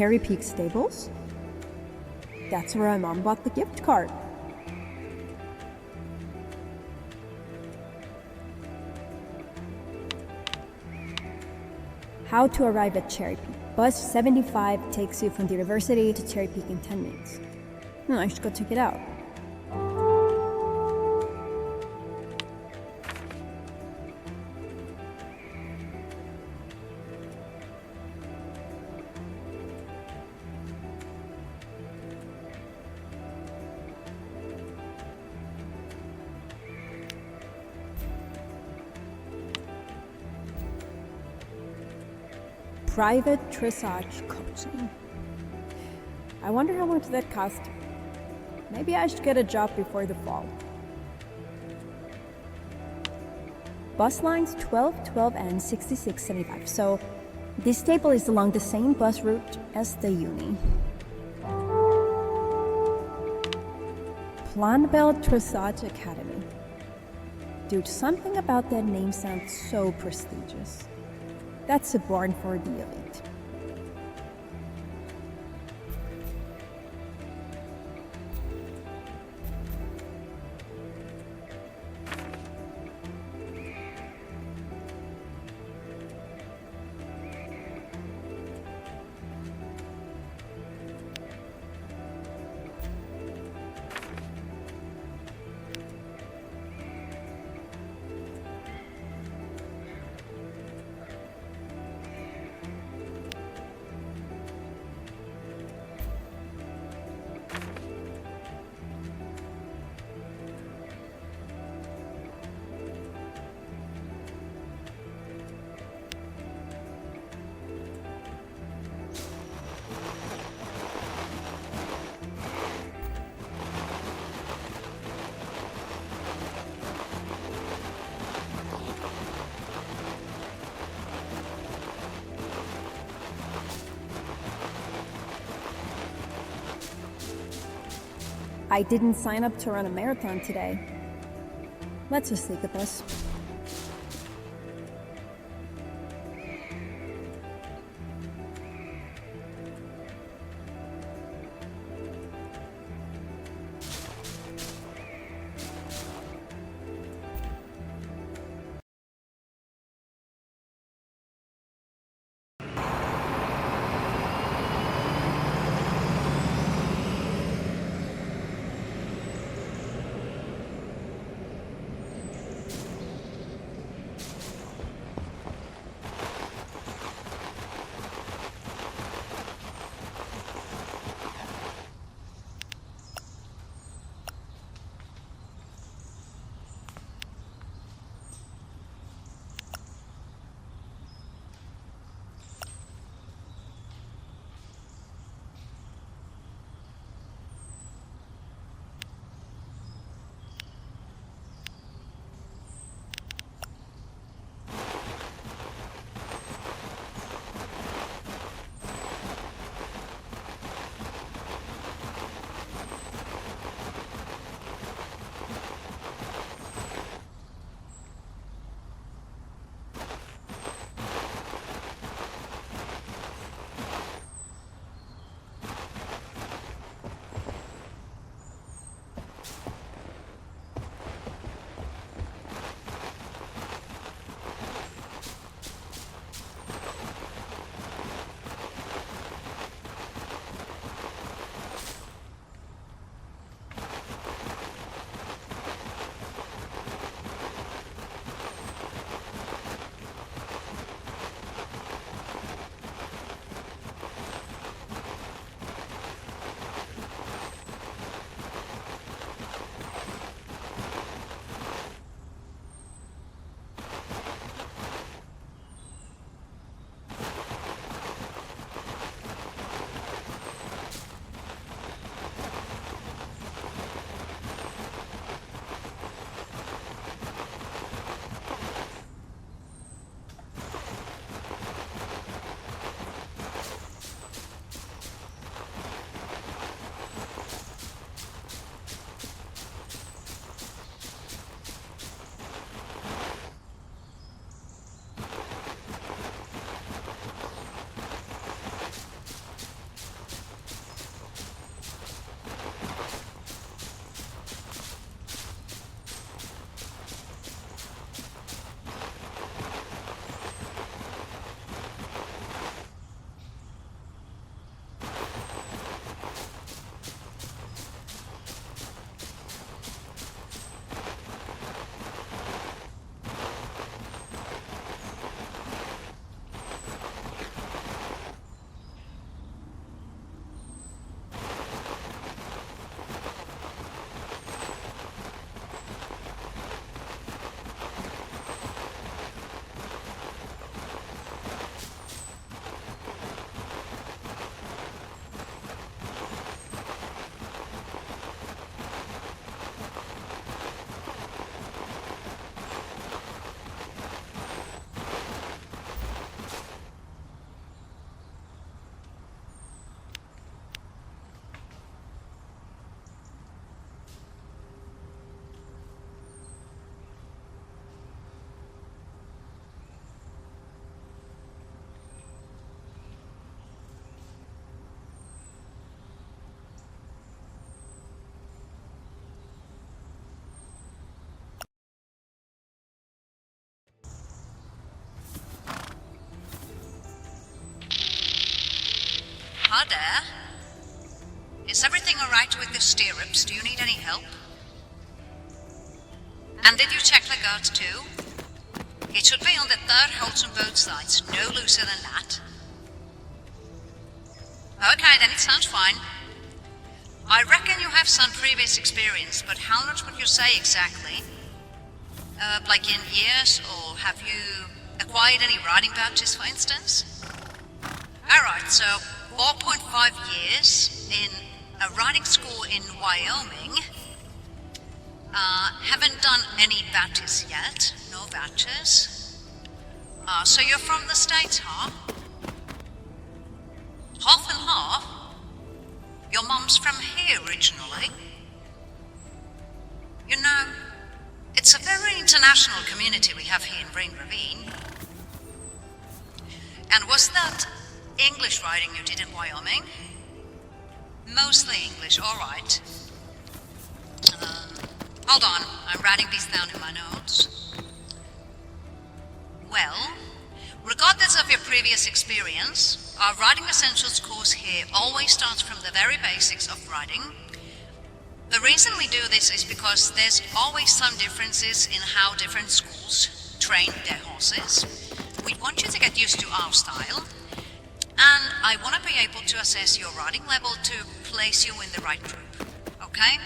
Cherry Peak Stables? That's where my mom bought the gift card. How to arrive at Cherry Peak. Bus 75 takes you from the university to Cherry Peak in 10 minutes. I should go check it out. Private dressage coaching. I wonder how much that cost. Maybe I should get a job before the fall. Bus lines 12, 12, and 66, 75. So this table is along the same bus route as the uni. Planbel Dressage Academy. Dude, something about that name sounds so prestigious. That's a barn for the elite. I didn't sign up to run a marathon today. Let's just take the bus. Hi there. Is everything alright with the stirrups? Do you need any help? And did you check the guards too? It should be on the third holds on both sides, no looser than that. Okay, then it sounds fine. I reckon you have some previous experience, but how much would you say exactly? Like in years, or have you acquired any riding badges, for instance? Alright, so 4.5 years in a riding school in Wyoming. Haven't done any badges yet, no badges. So you're from the States, huh? Half and half? Your mom's from here originally? You know, it's a very international community we have here in REIN RAVINE. And was that English riding you did in Wyoming? Mostly English, alright. Hold on, I'm writing these down in my notes. Well, regardless of your previous experience, our Riding Essentials course here always starts from the very basics of riding. The reason we do this is because there's always some differences in how different schools train their horses. We want you to get used to our style, and I want to be able to assess your riding level to place you in the right group, okay?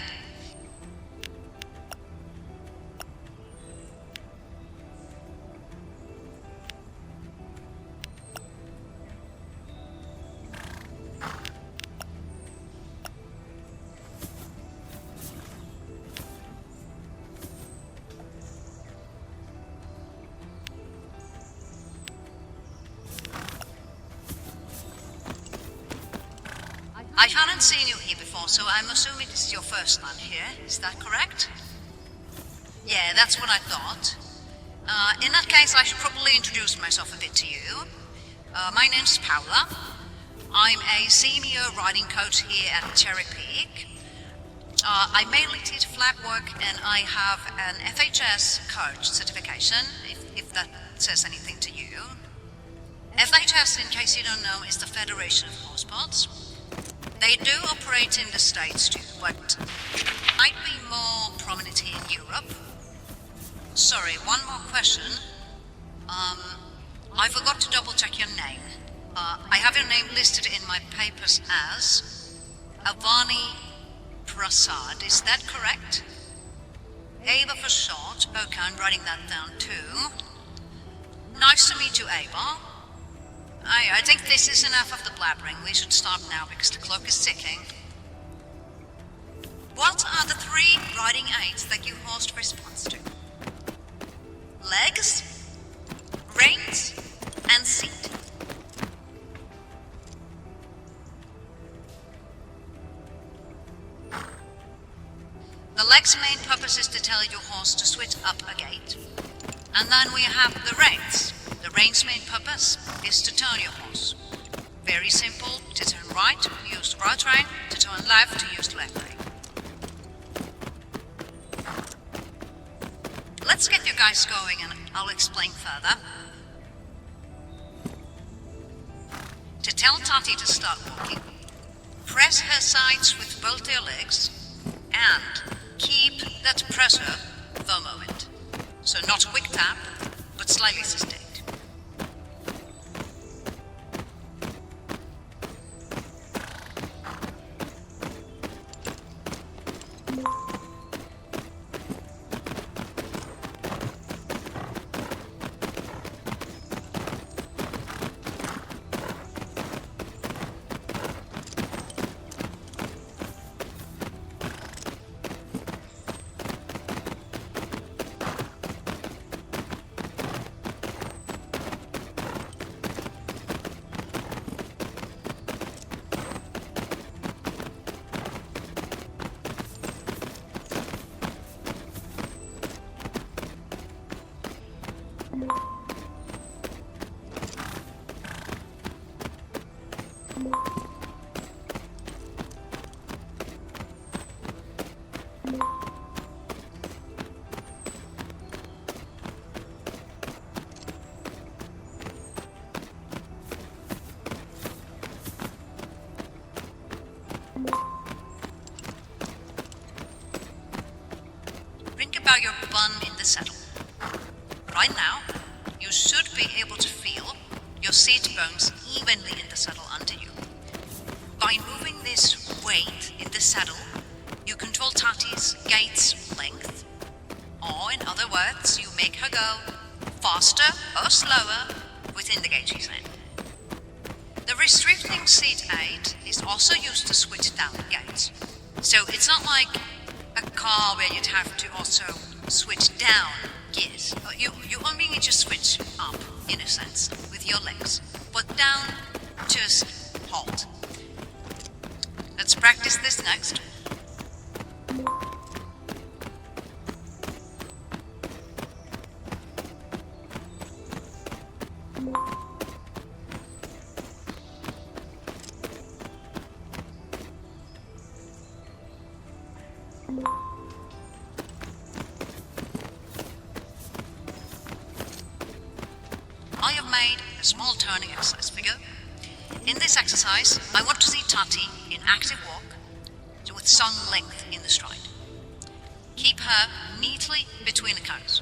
I haven't seen you here before, so I'm assuming this is your first time here. Is that correct? Yeah, that's what I thought. In that case, I should probably introduce myself a bit to you. My name's Paula. I'm a senior riding coach here at Cherry Peak. I mainly teach flat work, and I have an FHS coach certification, if that says anything to you. FHS, in case you don't know, is the Federation of Horsepots. They do operate in the States too, but might be more prominent here in Europe. Sorry, one more question. I forgot to double check your name. I have your name listed in my papers as Avani Prasad, is that correct? Ava for short. Okay, I'm writing that down too. Nice to meet you, Ava. I think this is enough of the blabbering. We should stop now because the clock is ticking. What are the 3 riding aids that you host response to? Legs, reins, and seat. The legs' main purpose is to tell your horse to switch up a gait. And then we have the reins. The reins' main purpose is to turn your horse. Very simple. To turn right, use right rein. To turn left, to use left rein. Let's get you guys going and I'll explain further. To tell Tati to start walking, press her sides with both your legs and keep that pressure for a moment. So not a quick tap, but slightly sustained. the saddle. Right now, you should be able to feel your seat bones evenly in the saddle under you. By moving this weight in the saddle, you control Tati's gait's length, or in other words, you make her go faster or slower within the gate she's in. The restricting seat aid is also used to switch down the gates. So it's not like a car where you'd have to also switch down gears. You only need to switch up, in a sense, with your legs. But down, just hold. Let's practice this next. I have made a small turning exercise figure. In this exercise, I want to see Tati in active walk with some length in the stride. Keep her neatly between the cones.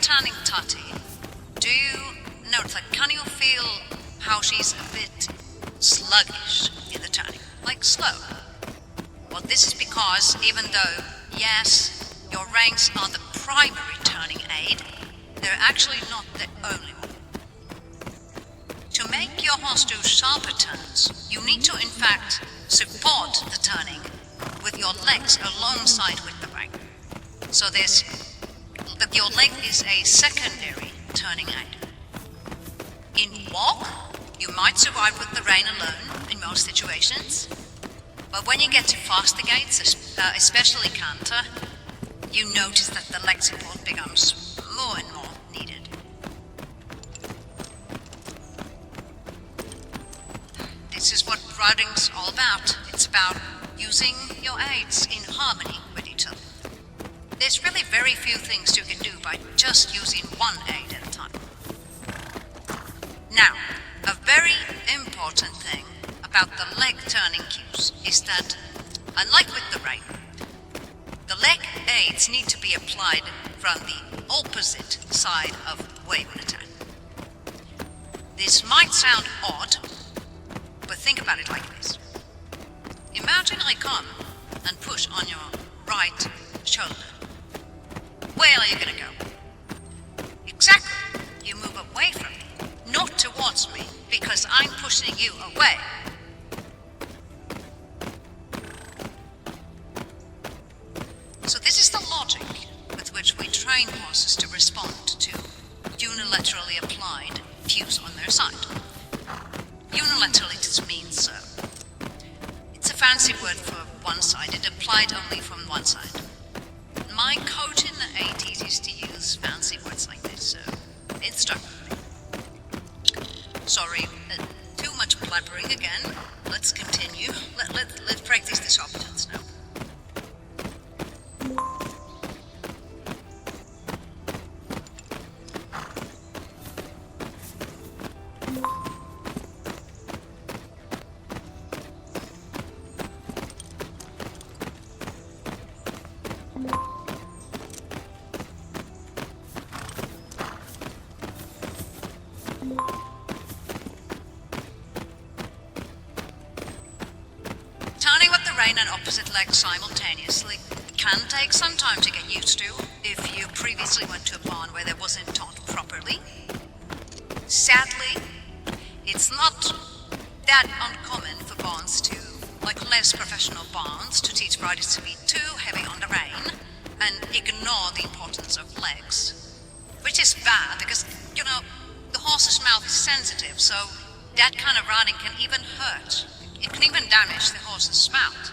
Turning Tati, do you notice, like, can you feel how she's a bit sluggish in the turning, like slow? Well, this is because even though, yes, your reins are the primary turning aid, they're actually not the only one. To make your horse do sharper turns, you need to in fact support the turning with your legs alongside with the rein. So that your leg is a secondary turning aid. In walk, you might survive with the rein alone in most situations, but when you get to faster gaits, especially canter, you notice that the leg support becomes more and more needed. This is what riding's all about. It's about using your aids in harmony with each other. There's really very few things you can do by just using one aid at a time. Now, a very important thing about the leg turning cues is that, unlike with the rein, the leg aids need to be applied from the opposite side of wave and attack. This might sound odd, but think about it like this. Imagine I come and push on your right shoulder. Where are you going to go? Exactly. You move away from me, not towards me, because I'm pushing you away. So this is the logic with which we train horses to respond to unilaterally applied cues on their side. Unilaterally just means it's a fancy word for one-sided, applied only from one side. My coach in the 80s used to use fancy words like this, so it stuck with me. Sorry, too much blabbering again. Let's continue. Let's practice the options now. Turning with the rein and opposite leg simultaneously can take some time to get used to if you previously went to a barn where there wasn't taught properly. Sadly, it's not that uncommon for barns to, like less professional barns, to teach riders to be too heavy on the rein and ignore the importance of legs. Which is bad because, you know, the horse's mouth is sensitive, so that kind of riding can even hurt. It can even damage the horse's mouth.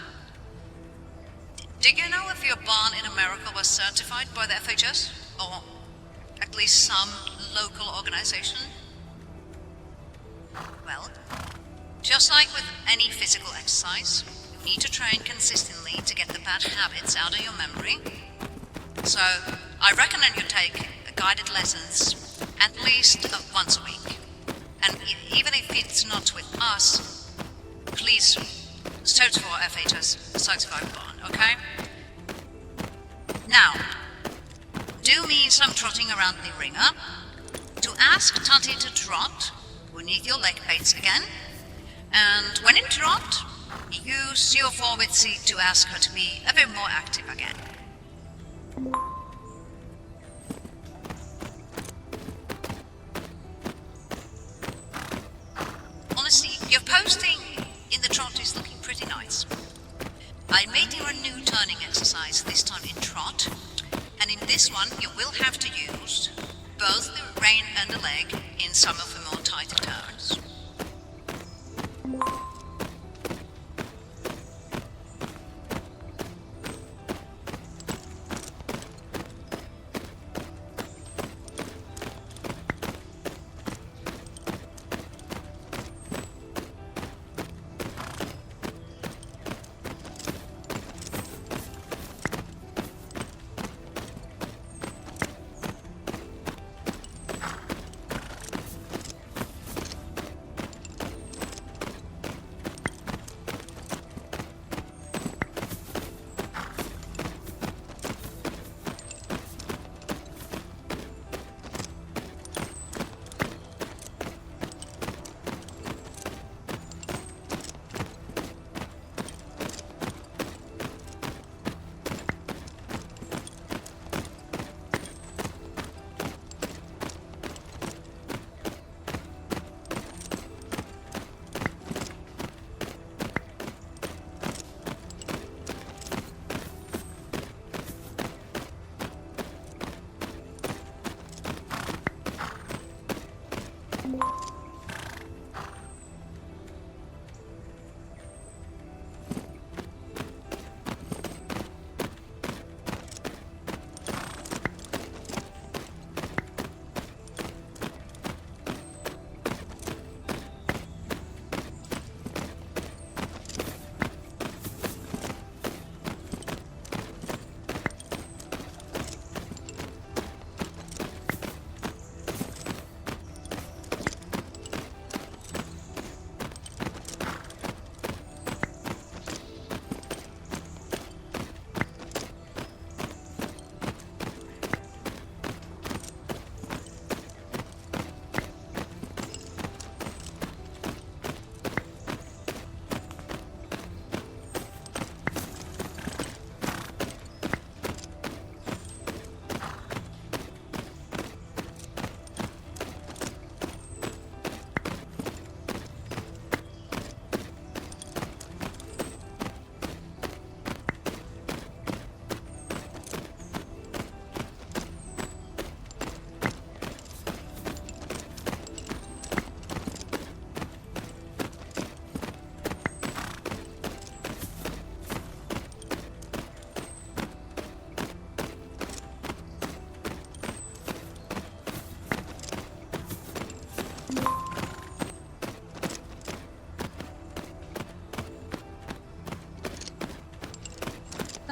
Do you know if your barn in America was certified by the FHS? Or at least some local organization? Well, just like with any physical exercise, you need to train consistently to get the bad habits out of your memory. So, I recommend you take guided lessons at least once a week. And even if it's not with us, please search for FHS certified barn, okay? Now, do me some trotting around the ringer. To ask Tati to trot, beneath your leg plates again. And when in trot, use your forward seat to ask her to be a bit more active again. Honestly, your posting in the trot is looking pretty nice. I made you a new turning exercise, this time in trot, and in this one you will have to use both the rein and the leg in some of the more tighter turns.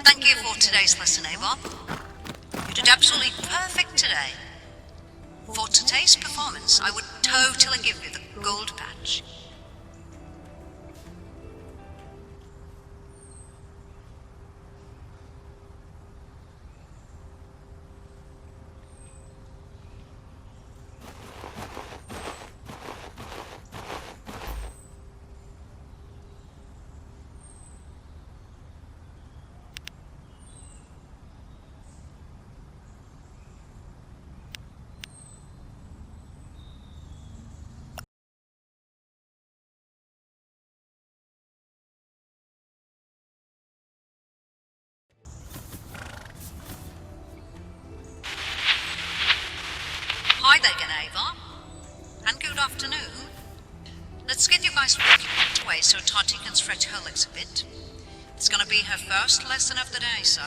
Thank you for today's lesson, Ava. You did absolutely perfect today. For today's performance, I would totally give you the gold badge. Hi there, Geneva. And good afternoon. Let's get you guys away so Tati can stretch her legs a bit. It's gonna be her first lesson of the day, so...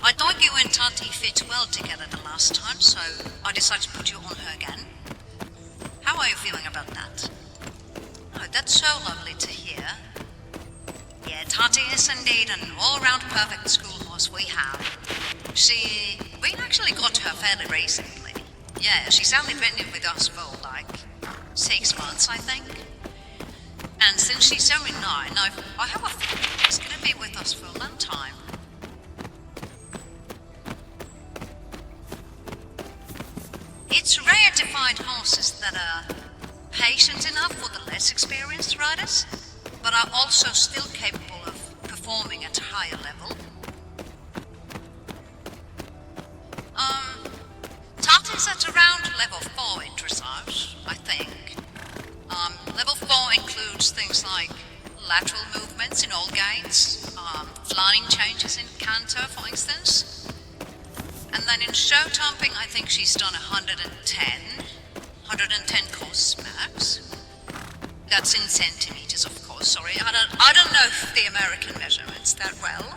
I thought you and Tati fit well together the last time, so I decided to put you on her again. How are you feeling about that? Oh, that's so lovely to hear. Yeah, Tati is indeed an all-round perfect school horse we have. We actually got her fairly recently. Yeah, she's only been with us for like 6 months, I think. And since she's only 9, I have a feeling she's gonna be with us for a long time. It's rare to find horses that are patient enough for the less experienced riders, but are also still capable of performing at a higher level. Tati's at around level 4 in dressage, I think. Level 4 includes things like lateral movements in all gaits, flying changes in canter, for instance. And then in show thumping, I think she's done 110 course max. That's in centimeters, of course. Sorry, I don't know the American measurements that well.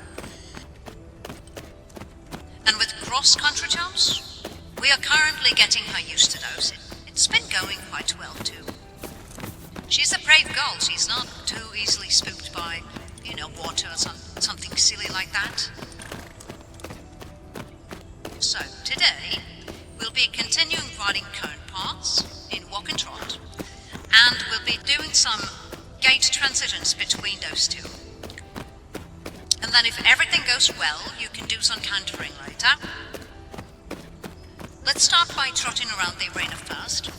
And with cross-country jumps, we are currently getting her used to those. It's been going quite well too. She's a brave girl. She's not too easily spooked by, water or something silly like that. So, today, we'll be continuing riding cone paths in walk and trot, and we'll be doing some gait transitions between those two. And then if everything goes well, you can do some cantering later. Let's start by trotting around the arena first.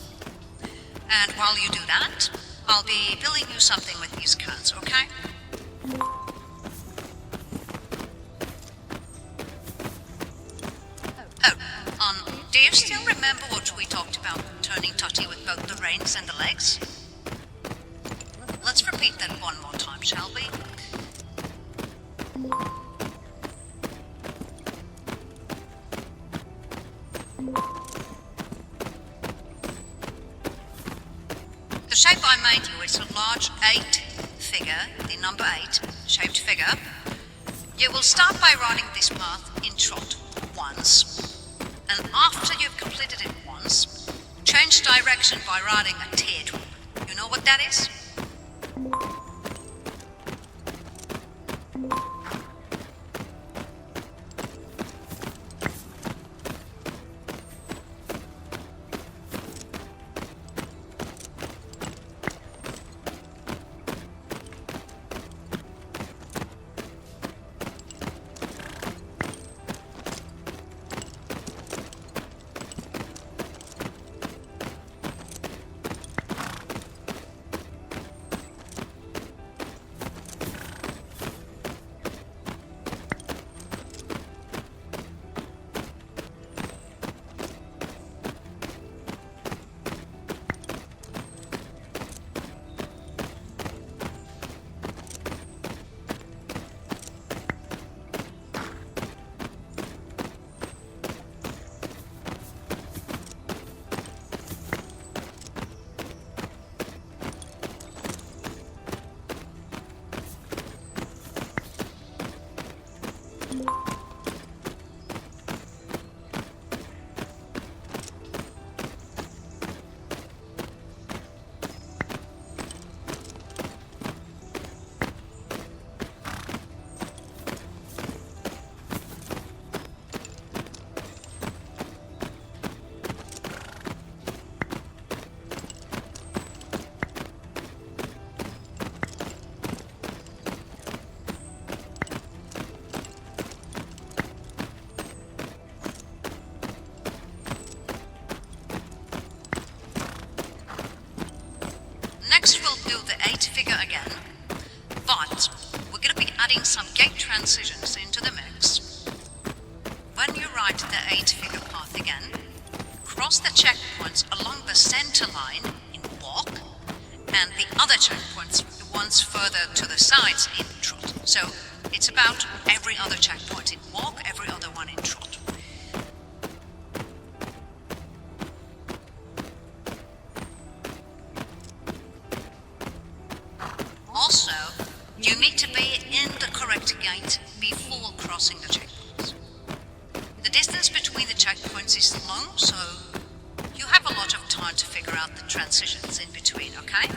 And while you do that, I'll be building you something with these cards, okay? Do you still remember what we talked about turning Tati with both the reins and the legs? Let's repeat that one more time, shall we? The shape I made you is a large 8 figure, the number 8 shaped figure. You will start by riding this path in trot once. And after you've completed it once, change direction by riding a teardrop. You know what that is? Next we'll do the 8 figure again, but we're going to be adding some gate transitions into the mix. When you ride the 8 figure path again, cross the checkpoints along the center line in walk, and the other checkpoints, the ones further to the sides, in trot. So it's about every other checkpoint in walk, every other one in trot. Also, you need to be in the correct gate before crossing the checkpoints. The distance between the checkpoints is long, so you have a lot of time to figure out the transitions in between, okay?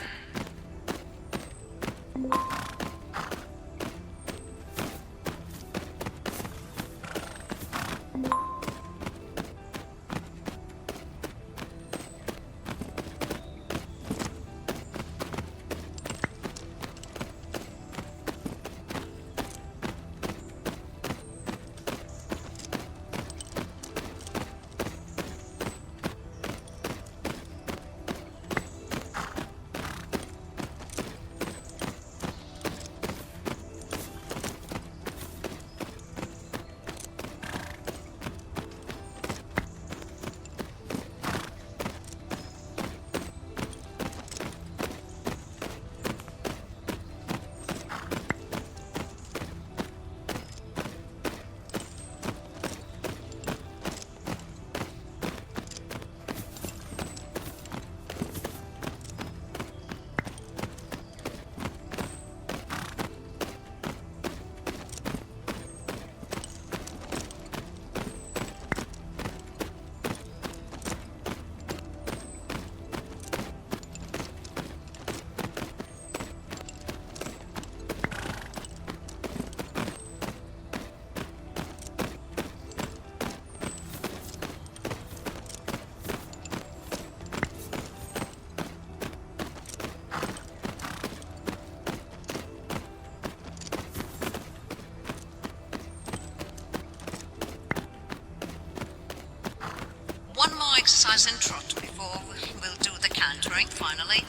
Exercise in trot before we'll do the cantering finally.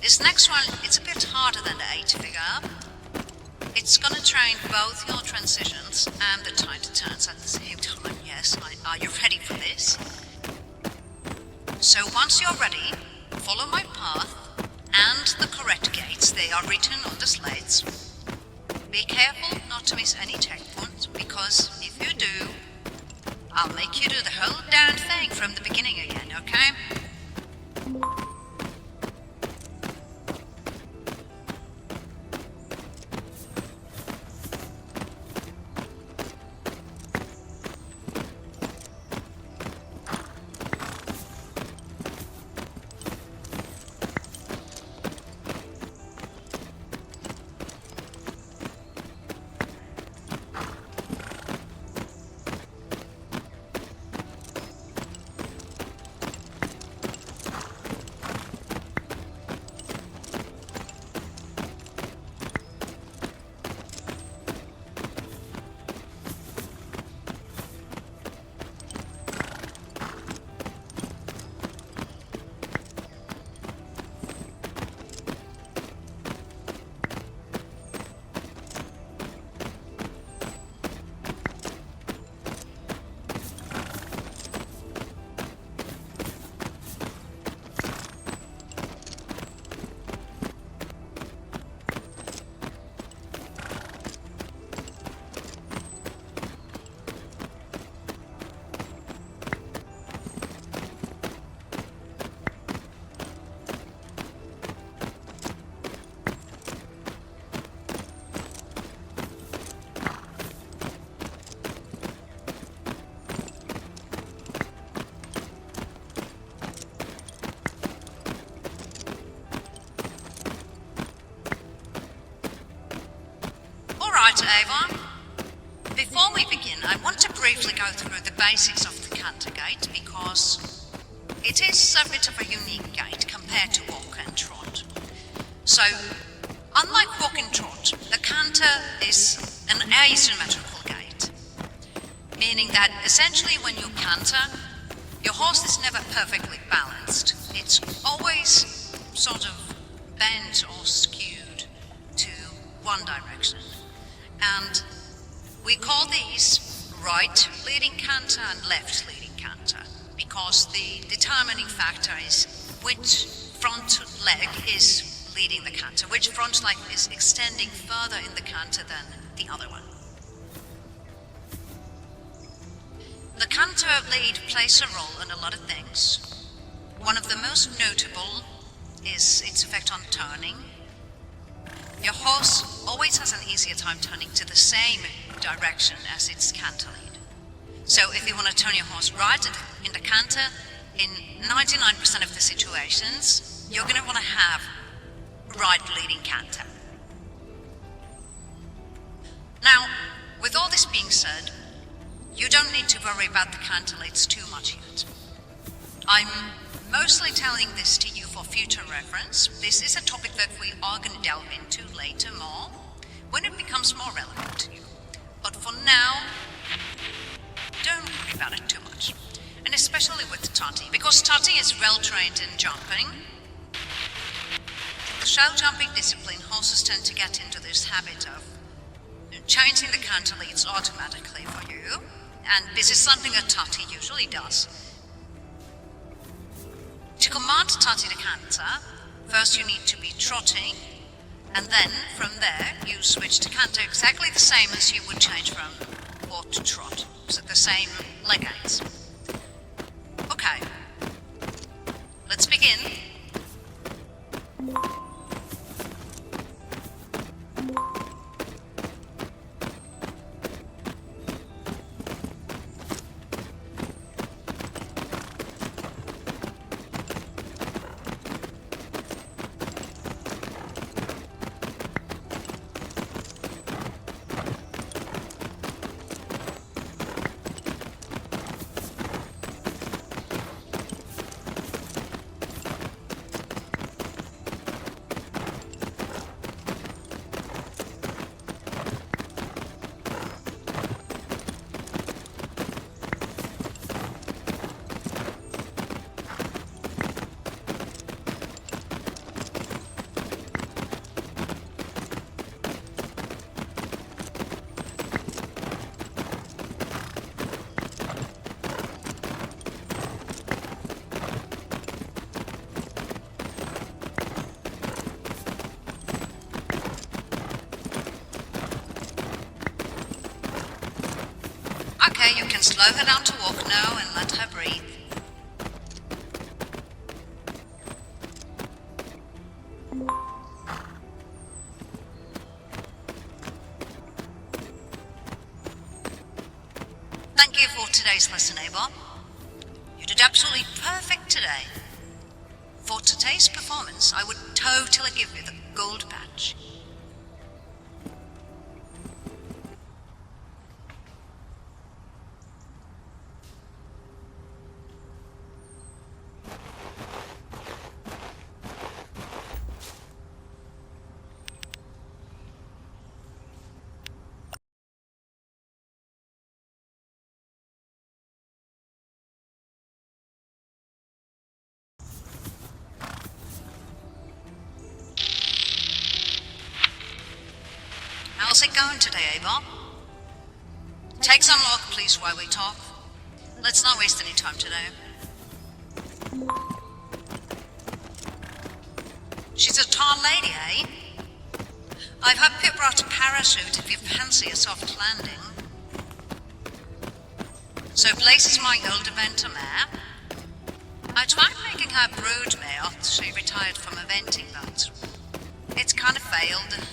This next one, it's a bit harder than the 8 figure. It's gonna train both your transitions and the tiny turns at the same time. Yes, are you ready for this? So once you're ready, follow my path and the correct gates. They are written on the slates. Be careful not to miss any checkpoints, because if you do, I'll make you do the whole damn thing from the beginning again, okay? Ava. Before we begin, I want to briefly go through the basics of the canter gate, because it is a bit of a unique gate compared to walk and trot. So, unlike walk and trot, the canter is an asymmetrical gait, meaning that essentially when you canter, your horse is never perfectly balanced. It's always sort of bent or skewed to one direction. And we call these right leading canter and left leading canter, because the determining factor is which front leg is leading the canter, which front leg is extending further in the canter than the other one. The canter lead plays a role in a lot of things. One of the most notable is its effect on turning. Your horse always has an easier time turning to the same direction as its canter lead. So if you want to turn your horse right in the canter, in 99% of the situations, you're going to want to have right leading canter. Now, with all this being said, you don't need to worry about the canter leads too much yet. I'm mostly telling this to you for future reference. This is a topic that we are going to delve into later more, when it becomes more relevant to you. But for now, don't worry about it too much. And especially with Tati, because Tati is well trained in jumping. In the show jumping discipline, horses tend to get into this habit of changing the canter leads automatically for you, and this is something that Tati usually does. To command Tati to canter, first you need to be trotting, and then from there you switch to canter exactly the same as you would change from walk to trot, so the same leg aids. Okay, let's begin. Okay, you can slow her down to walk now and let her breathe. Thank you for today's lesson, Abel. You did absolutely perfect today. For today's performance, I would totally give you the gold badge. How's it going today, Abel? Take some look, please, while we talk. Let's not waste any time today. She's a tall lady, eh? I've had Pip brought a parachute if you fancy a soft landing. So Blaze is my older Venter mare. I tried making her brood mare after she retired from eventing, but it's kind of failed.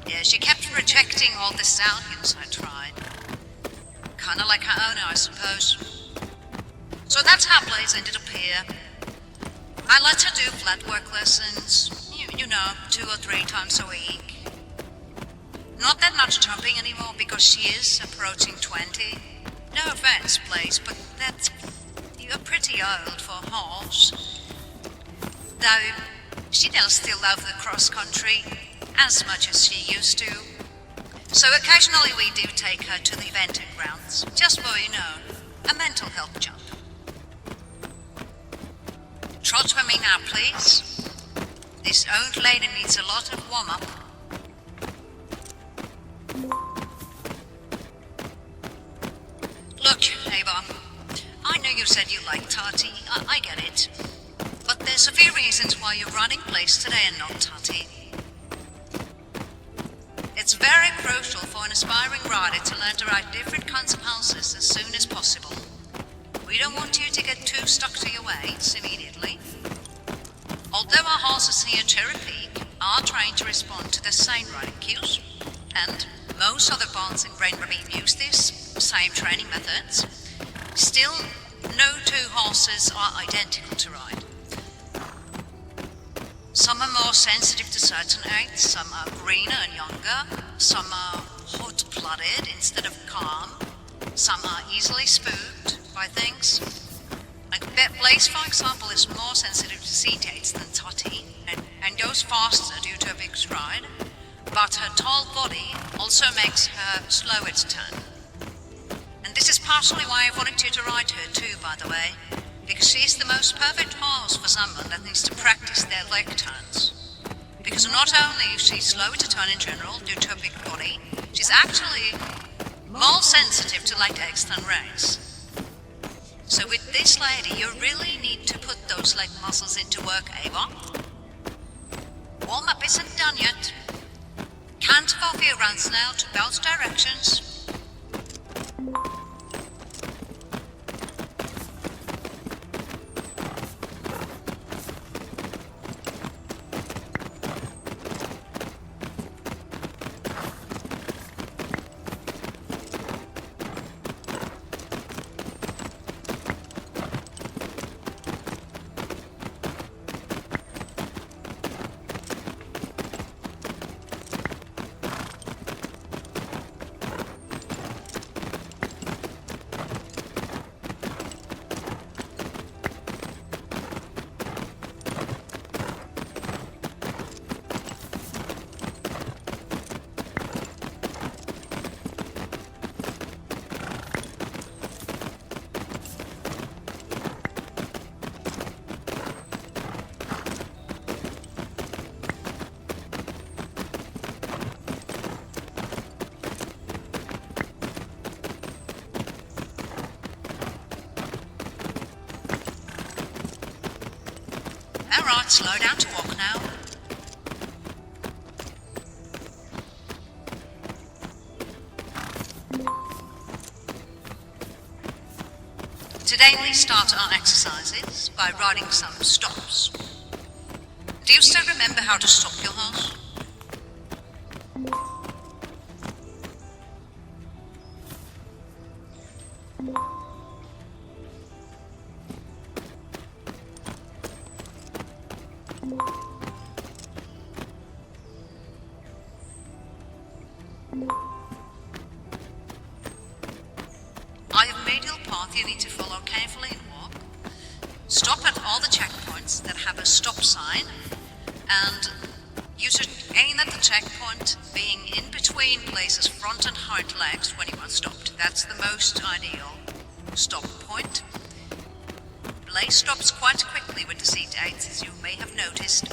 Yeah, she kept rejecting all the stallions I tried. Kinda like her owner, I suppose. So that's how Blaze ended up here. I let her do flat work lessons, you know, 2 or 3 times a week. Not that much jumping anymore because she is approaching 20. No offense, Blaze, but you're pretty old for a horse. Though, she does still love the cross-country as much as she used to. So occasionally we do take her to the eventing grounds, just for, you know, a mental health jump. Trot for me now, please. This old lady needs a lot of warm-up. Look, Ava, I know you said you like Tati, I get it. But there's there's a few reasons why you're running place today and not Tati. It's very crucial for an aspiring rider to learn to ride different kinds of horses as soon as possible. We don't want you to get too stuck to your ways immediately. Although our horses here at Cherry Peak are trained to respond to the same riding cues, and most other bonds in REIN RAVINE use these same training methods, still no two horses are identical to ride. Some are more sensitive to certain aids, some are greener and younger, some are hot-blooded instead of calm, some are easily spooked by things. Like Blaze, for example, is more sensitive to seat aids than Tati, and goes faster due to a big stride, but her tall body also makes her slower to turn. And this is partially why I wanted you to ride her too, by the way, because she is the most perfect horse for someone that needs to practice their leg turns. Because not only is she slower to turn in general due to her big body, she's actually more sensitive to leg aches than reins. So with this lady, you really need to put those leg muscles into work, Ava. Warm-up isn't done yet. Count for a few rounds now to both directions. Alright, slow down to walk now. Today we start our exercises by riding some stops. Do you still remember how to stop your horse? I have made your path you need to follow carefully and walk. Stop at all the checkpoints that have a stop sign, and you should aim at the checkpoint being in between places front and hind legs when you are stopped. That's the most ideal stop point. Blaze stops quite quickly with the seat aids, as you may have noticed.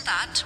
that.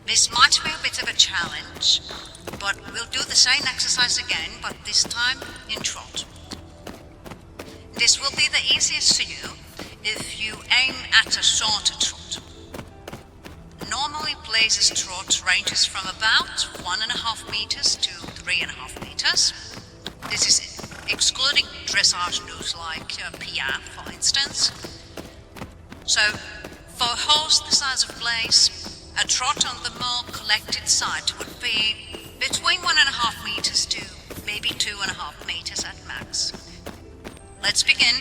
This might be a bit of a challenge, but we'll do the same exercise again, but this time in trot. This will be the easiest for you if you aim at a shorter trot. Normally Blaze's trot ranges from about 1.5 meters to 3.5 meters. This is excluding dressage moves like Piaf, for instance. So, for a horse the size of Blaze, a trot on the more collected side would be between 1.5 meters to maybe 2.5 meters at max. Let's begin.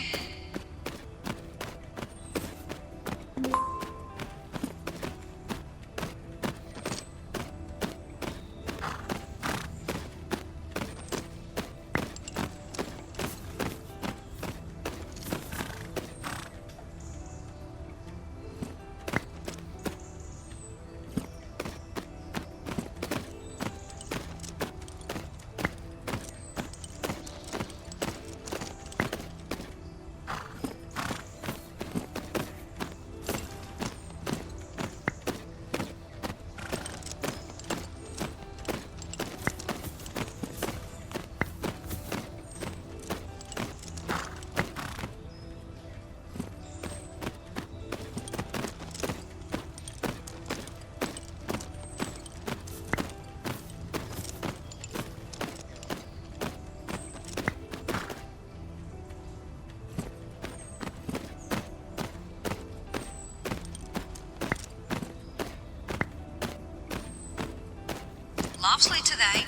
Lastly today,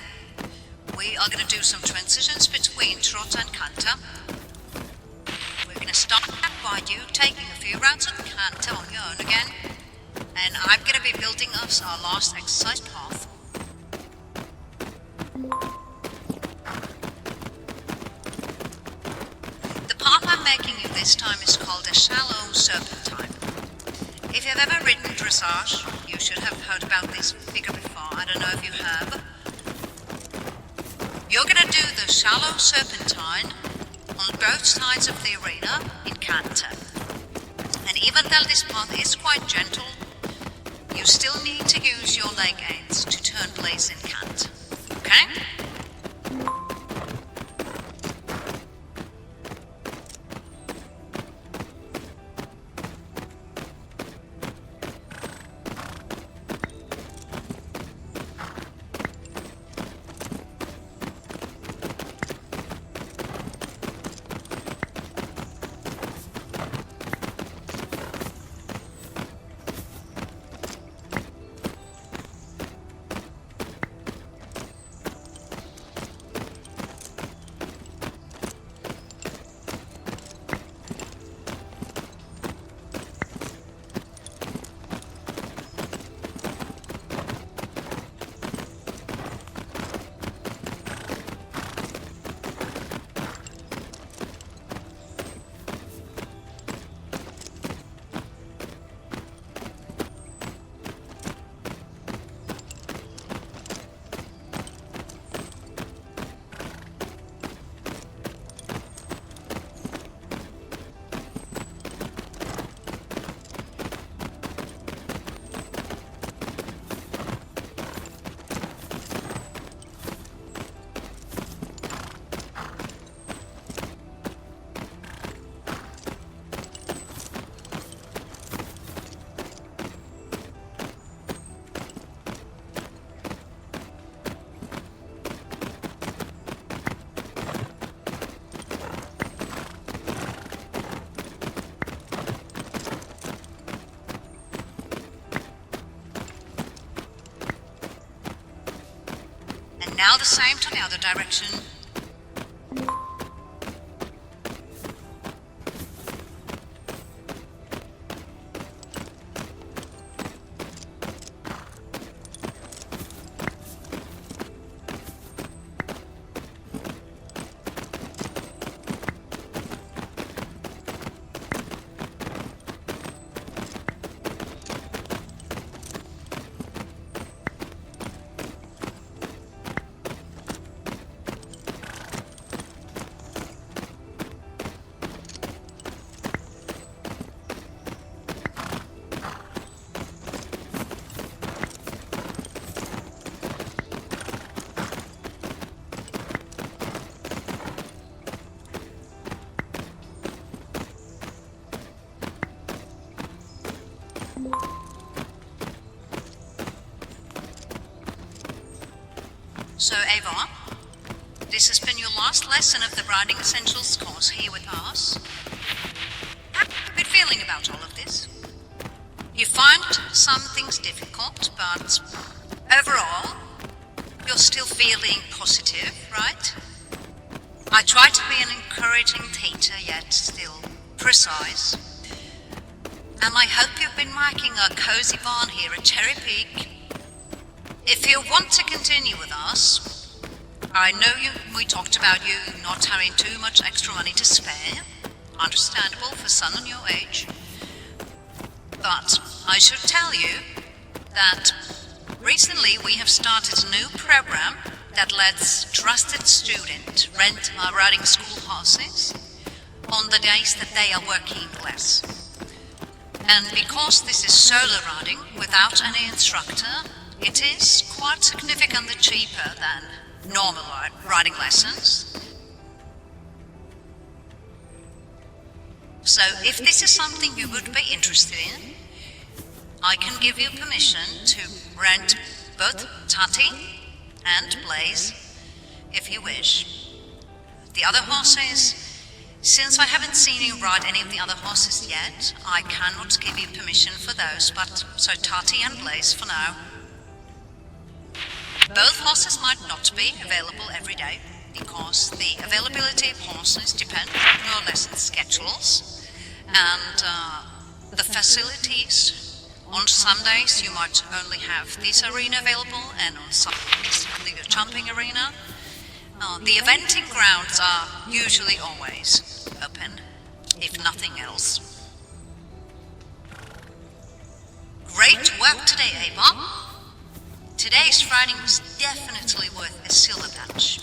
we are going to do some transitions between trot and canter. We're going to start by you taking a few rounds of canter on your own again, and I'm going to be building us our last exercise path. The path I'm making you this time is called a shallow serpentine. If you've ever ridden dressage, you should have heard about this figure before. I don't know if you have. You're going to do the shallow serpentine on both sides of the arena in canter. And even though this path is quite gentle, you still need to use your leg aids to turn Blaze in canter. Okay? now the same to the other direction. So, Ava, this has been your last lesson of the Writing Essentials course here with us. How have you been feeling about all of this? You find some things difficult, but overall, you're still feeling positive, right? I try to be an encouraging teacher, yet still precise. And I hope you've been making a cozy barn here at Cherry Peak. If you want to continue with us, I know we talked about you not having too much extra money to spare. Understandable for someone your age. But I should tell you that recently we have started a new program that lets trusted students rent our writing school passes on the days that they are working less. And because this is solo writing without any instructor, it is quite significantly cheaper than normal writing lessons. So if this is something you would be interested in, I can give you permission to rent both Tati and Blaze if you wish. The other horses, since I haven't seen you ride any of the other horses yet, I cannot give you permission for those, but so Tati and Blaze for now. Both horses might not be available every day, because the availability of horses depends on your lesson schedules and the facilities. On some days you might only have this arena available, and on some days only the jumping arena. The eventing grounds are usually always open, if nothing else. Great work today, Ava. Today's writing was definitely worth a silver patch.